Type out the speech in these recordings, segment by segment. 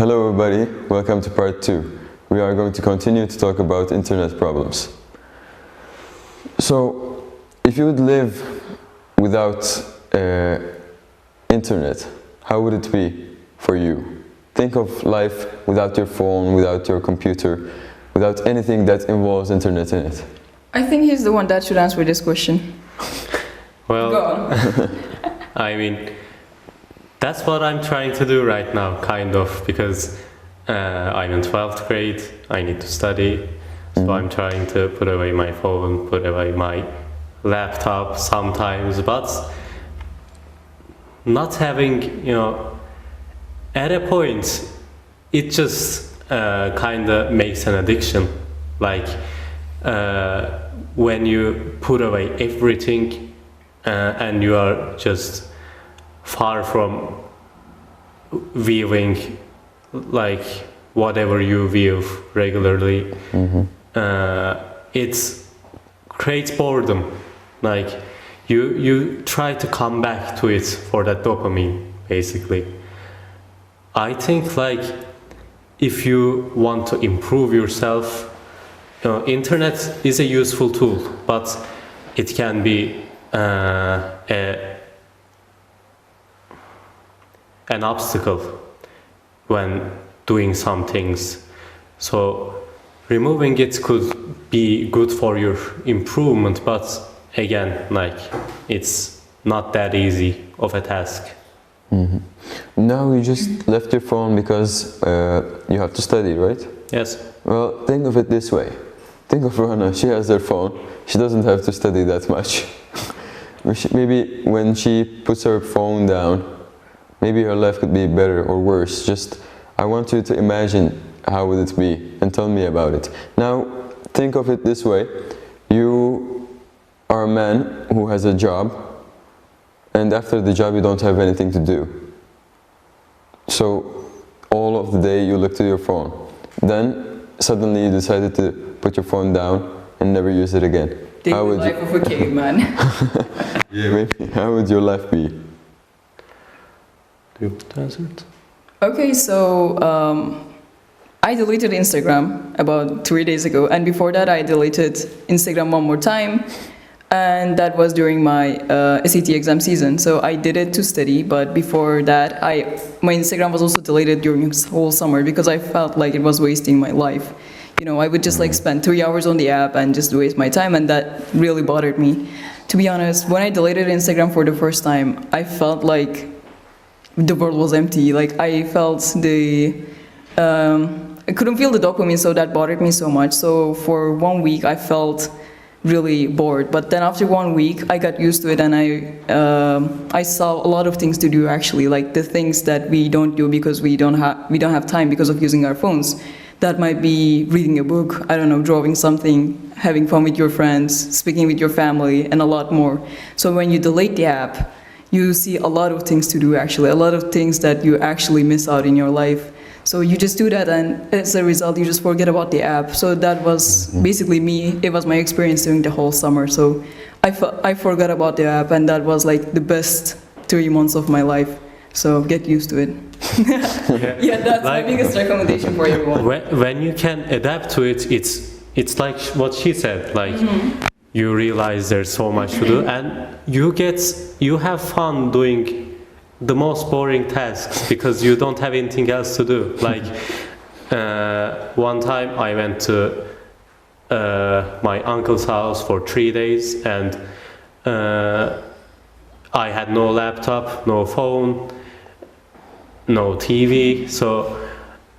Hello everybody, welcome to part 2. We are going to continue to talk about internet problems. So, if you would live without internet, how would it be for you? Think of life without your phone, without your computer, without anything that involves internet in it. I think he's the one that should answer this question. Well, Go on. I mean, that's what I'm trying to do right now, kind of, because I'm in 12th grade, I need to study, so I'm trying to put away my phone, put away my laptop sometimes, but not having, at a point, it just kind of makes an addiction. Like, when you put away everything and you are just far from viewing like whatever you view regularly, it creates boredom. Like you try to come back to it for that dopamine, basically. I think like if you want to improve yourself, internet is a useful tool, but it can be an obstacle when doing some things. So removing it could be good for your improvement, but again, like it's not that easy of a task. Now you just left your phone because you have to study, right? Yes. Well, think of it this way. Think of Rana, she has her phone, she doesn't have to study that much. Maybe when she puts her phone down, maybe her life could be better or worse. Just, I want you to imagine how would it be and tell me about it. Now, think of it this way. You are a man who has a job, and after the job you don't have anything to do. So, all of the day you look to your phone. Then, suddenly you decided to put your phone down and never use it again. Take the life of a caveman. Yeah, maybe. How would your life be? Do you want to answer it? Okay, so I deleted Instagram about 3 days ago, and before that I deleted Instagram one more time, and that was during my SAT exam season. So I did it to study, but before that my Instagram was also deleted during this whole summer because I felt like it was wasting my life. I would just like spend 3 hours on the app and just waste my time, and that really bothered me. To be honest, when I deleted Instagram for the first time, I felt like the world was empty. Like I felt I couldn't feel the dopamine, so that bothered me so much. So for 1 week I felt really bored, but then after 1 week I got used to it, and I saw a lot of things to do actually, like the things that we don't do because we don't have time because of using our phones. That might be reading a book, I don't know, drawing something, having fun with your friends, speaking with your family, and a lot more. So when you delete the app, you see a lot of things to do actually, a lot of things that you actually miss out in your life. So you just do that, and as a result you just forget about the app. So that was basically me, it was my experience during the whole summer. So I forgot about the app, and that was like the best 3 months of my life. So get used to it. Yeah, that's like, my biggest recommendation for everyone. When you can adapt to it, it's like what she said, like you realize there's so much to do, and you have fun doing the most boring tasks because you don't have anything else to do. Like one time I went to my uncle's house for 3 days, and I had no laptop, no phone, no TV, so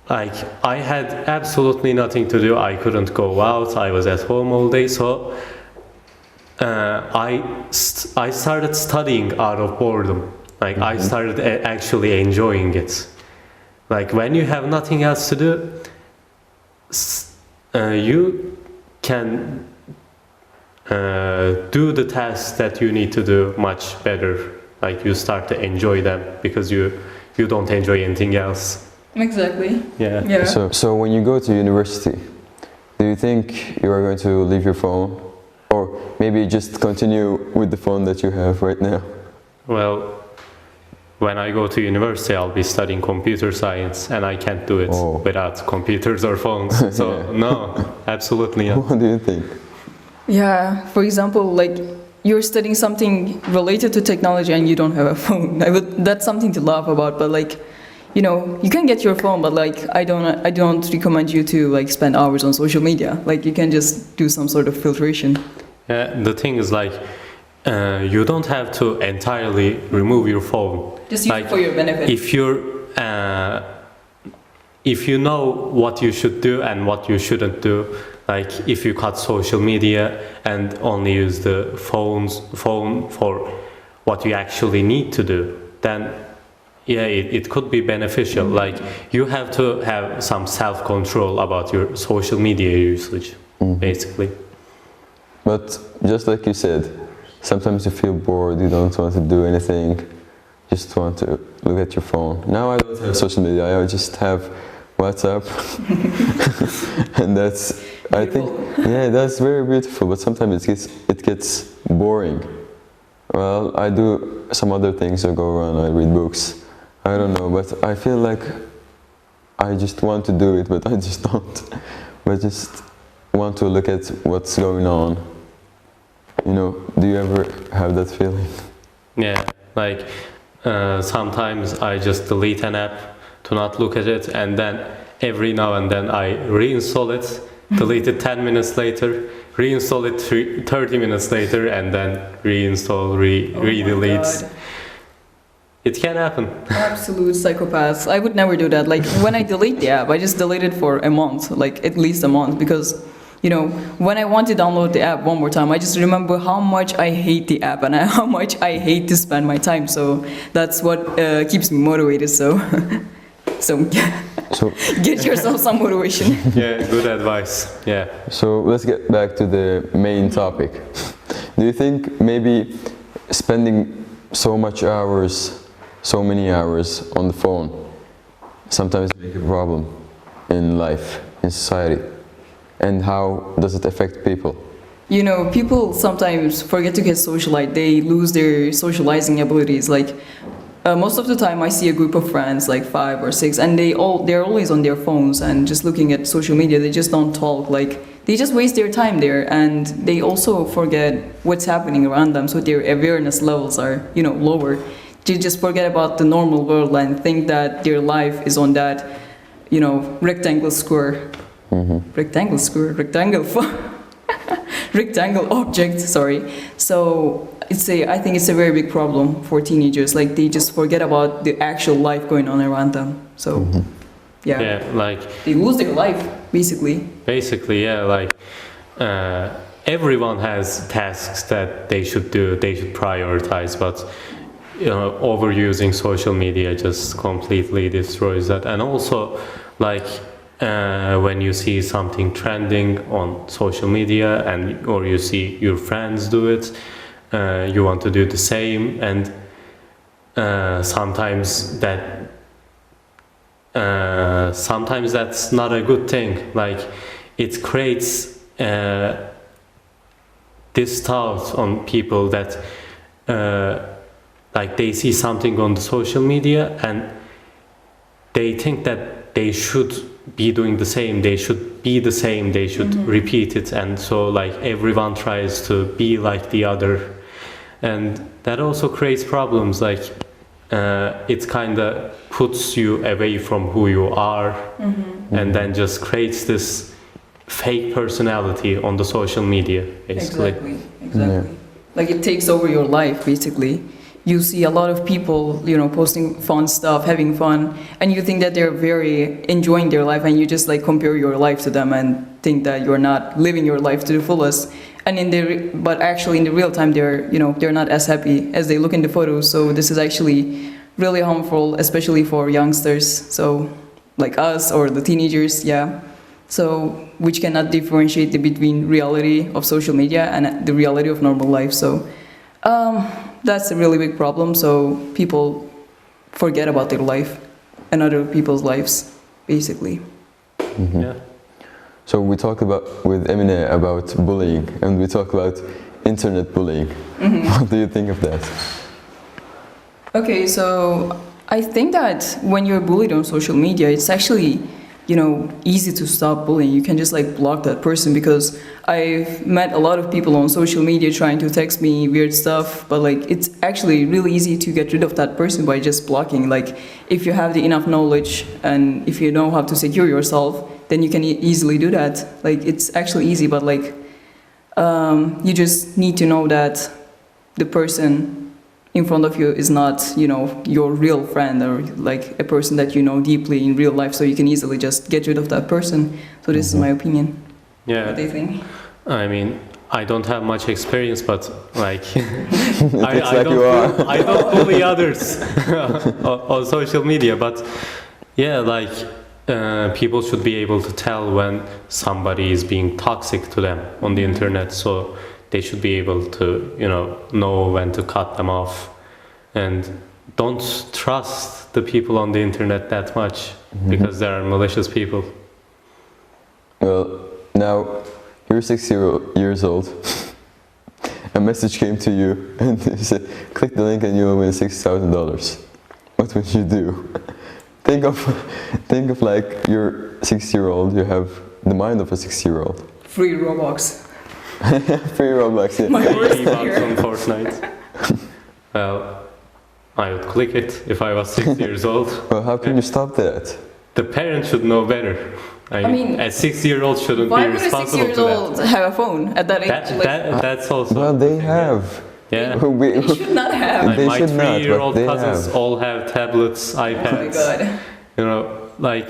like I had absolutely nothing to do. I couldn't go out, I was at home all day, so I started studying out of boredom. Like I started actually enjoying it. Like when you have nothing else to do, you can do the tasks that you need to do much better. Like you start to enjoy them because you don't enjoy anything else. Exactly. Yeah. So when you go to university, do you think you are going to leave your phone, or maybe just continue with the phone that you have right now? Well, when I go to university, I'll be studying computer science, and I can't do it without computers or phones. So no, absolutely not. What do you think? Yeah, for example, like you're studying something related to technology and you don't have a phone. That's something to laugh about, but like, you know, you can get your phone, but like I don't recommend you to like spend hours on social media. Like you can just do some sort of filtration. Yeah, the thing is like you don't have to entirely remove your phone. Just use it for your benefit. If you know what you should do and what you shouldn't do, like if you cut social media and only use the phone for what you actually need to do, then yeah, it could be beneficial. Like you have to have some self-control about your social media usage, basically. But just like you said, sometimes you feel bored, you don't want to do anything, just want to look at your phone. Now I don't have social media, I just have WhatsApp. And that's, I think, yeah, that's very beautiful, but sometimes it gets boring. Well, I do some other things, I go around, I read books. I don't know, but I feel like I just want to do it, but I just don't. But just want to look at what's going on. You know, do you ever have that feeling? Yeah, like sometimes I just delete an app to not look at it, and then every now and then I reinstall it, delete it 10 minutes later, reinstall it 30 minutes later, and then reinstall, re-delete. It can happen. Absolute psychopaths. I would never do that. Like when I delete the app, I just delete it for a month, like at least a month, because you know, when I want to download the app one more time, I just remember how much I hate the app and how much I hate to spend my time. So that's what keeps me motivated. So get yourself some motivation. Yeah, good advice. Yeah. So let's get back to the main topic. Do you think maybe spending so many hours on the phone sometimes make a problem in life, in society? And how does it affect people? You know, people sometimes forget to get socialized. They lose their socializing abilities. Like most of the time I see a group of friends, like 5 or 6, and they're always on their phones and just looking at social media. They just don't talk. Like they just waste their time there, and they also forget what's happening around them. So their awareness levels are, you know, lower. They just forget about the normal world and think that their life is on that, you know, rectangle square. Rectangle object, sorry. So I think it's a very big problem for teenagers. Like they just forget about the actual life going on around them. So yeah, like they lose their life basically. Yeah, like everyone has tasks that they should do, they should prioritize, but you know, overusing social media just completely destroys that. And also like when you see something trending on social media or you see your friends do it, you want to do the same, and sometimes that's not a good thing. Like it creates this thought on people that like they see something on the social media and they think that they should be doing the same, they should be the same, they should repeat it, and so like everyone tries to be like the other, and that also creates problems. Like it kind of puts you away from who you are, and then just creates this fake personality on the social media, basically. Exactly. Yeah. Like it takes over your life, basically. You see a lot of people, you know, posting fun stuff, having fun, and you think that they're very enjoying their life, and you just like compare your life to them and think that you're not living your life to the fullest. And but actually in the real time, they're not as happy as they look in the photos. So this is actually really harmful, especially for youngsters. So like us or the teenagers, yeah. So which cannot differentiate between reality of social media and the reality of normal life. So. That's a really big problem, so people forget about their life and other people's lives, basically. Yeah. So we talked with Emine about bullying, and we talked about internet bullying. What do you think of that? Okay, so I think that when you're bullied on social media, it's actually, easy to stop bullying. You can just like block that person, because I've met a lot of people on social media trying to text me weird stuff, but like it's actually really easy to get rid of that person by just blocking. Like if you have the enough knowledge and if you know how to secure yourself, then you can easily do that. Like it's actually easy, but like you just need to know that the person in front of you is not, your real friend, or like a person that you know deeply in real life, so you can easily just get rid of that person. So this is my opinion. Yeah. What do you think? I mean, I don't have much experience, but like, I don't bully others on social media, but yeah, like people should be able to tell when somebody is being toxic to them on the internet, so they should be able to, know when to cut them off, and don't trust the people on the internet that much, because there are malicious people. Well, now you're 6 years old. A message came to you and they said, click the link and you'll win $6,000. What would you do? Think of like you're 6-year-old, you have the mind of a 6-year-old. Free Roblox. Free Roblox, yeah. My worst V-Bucks fear. on Fortnite. Well, I would click it if I was 6 years old. Well, how can you stop that? The parent should know better. I mean, a 6-year-old shouldn't Why be would a responsible 6-year-old for that. have a phone at that age? That's also. Well, they have. Yeah. They should not have. Like They my should not, but 3-year-old they cousins have. all have tablets, Oh my iPads. god. Like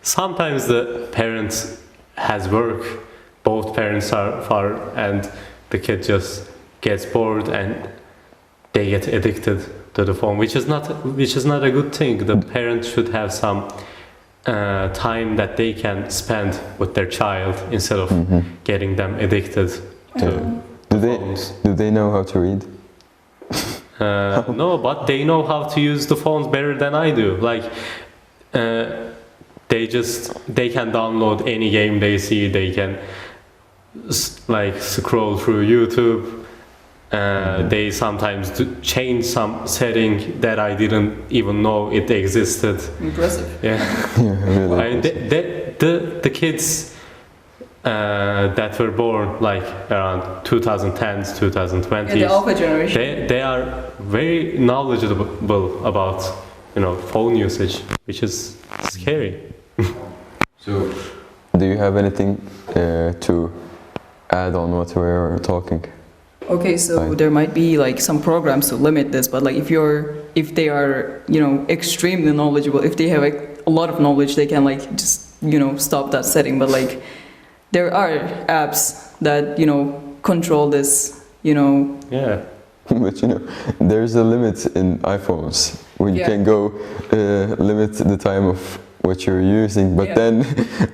sometimes the parents has work, both parents are far, and the kid just gets bored and they get addicted to the phone, which is not a good thing. The parents should have some time that they can spend with their child instead of getting them addicted to phones. Do they know how to read? No, but they know how to use the phones better than I do. Like they can download any game they see. They can like scroll through YouTube. They sometimes change some setting that I didn't even know it existed. Impressive. Yeah. Yeah, really. I mean, the kids that were born like around 2010s, 2020s. Yeah, the alpha generation. They are very knowledgeable about phone usage, which is scary. So, do you have anything to add on what we were talking? Okay, so Fine. there might be like some programs to limit this, but like if they are extremely knowledgeable, if they have a lot of knowledge, they can like just stop that setting. But like there are apps that control this. Yeah. But there's a limit in iPhones where you can go limit the time of what you're using, but then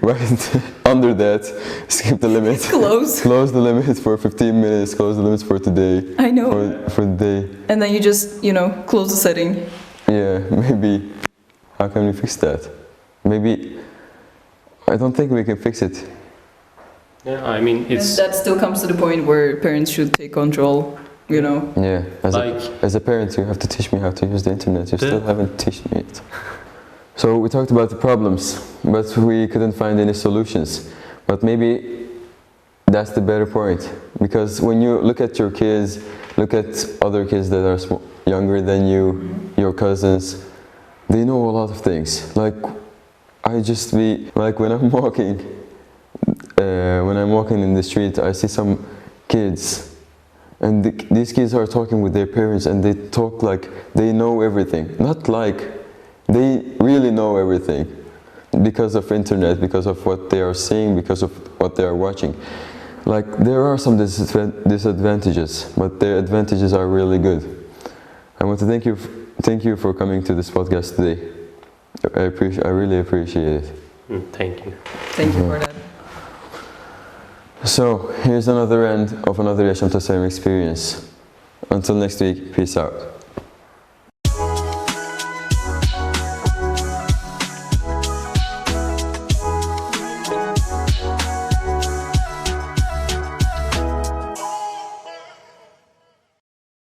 right under that, skip the limit. Close the limit for 15 minutes, close the limits for today. I know. For the day. And then you just, close the setting. Yeah, maybe. How can we fix that? Maybe. I don't think we can fix it. Yeah, I mean, it's. And that still comes to the point where parents should take control, Yeah, Like- as a parent, you have to teach me how to use the internet. You still haven't taught me it. So we talked about the problems, but we couldn't find any solutions. But maybe that's the better point, because when you look at your kids, look at other kids that are younger than you, your cousins, they know a lot of things. Like when I'm walking, in the street, I see some kids, and these kids are talking with their parents, and they talk like they know everything. Not like they really know everything because of internet, because of what they are seeing, because of what they are watching. Like there are some disadvantages, but their advantages are really good. I want to thank you for coming to this podcast today. I really appreciate it. Thank you. Thank you for that. So here's another end of another Yaşam Tasarim experience. Until next week, peace out.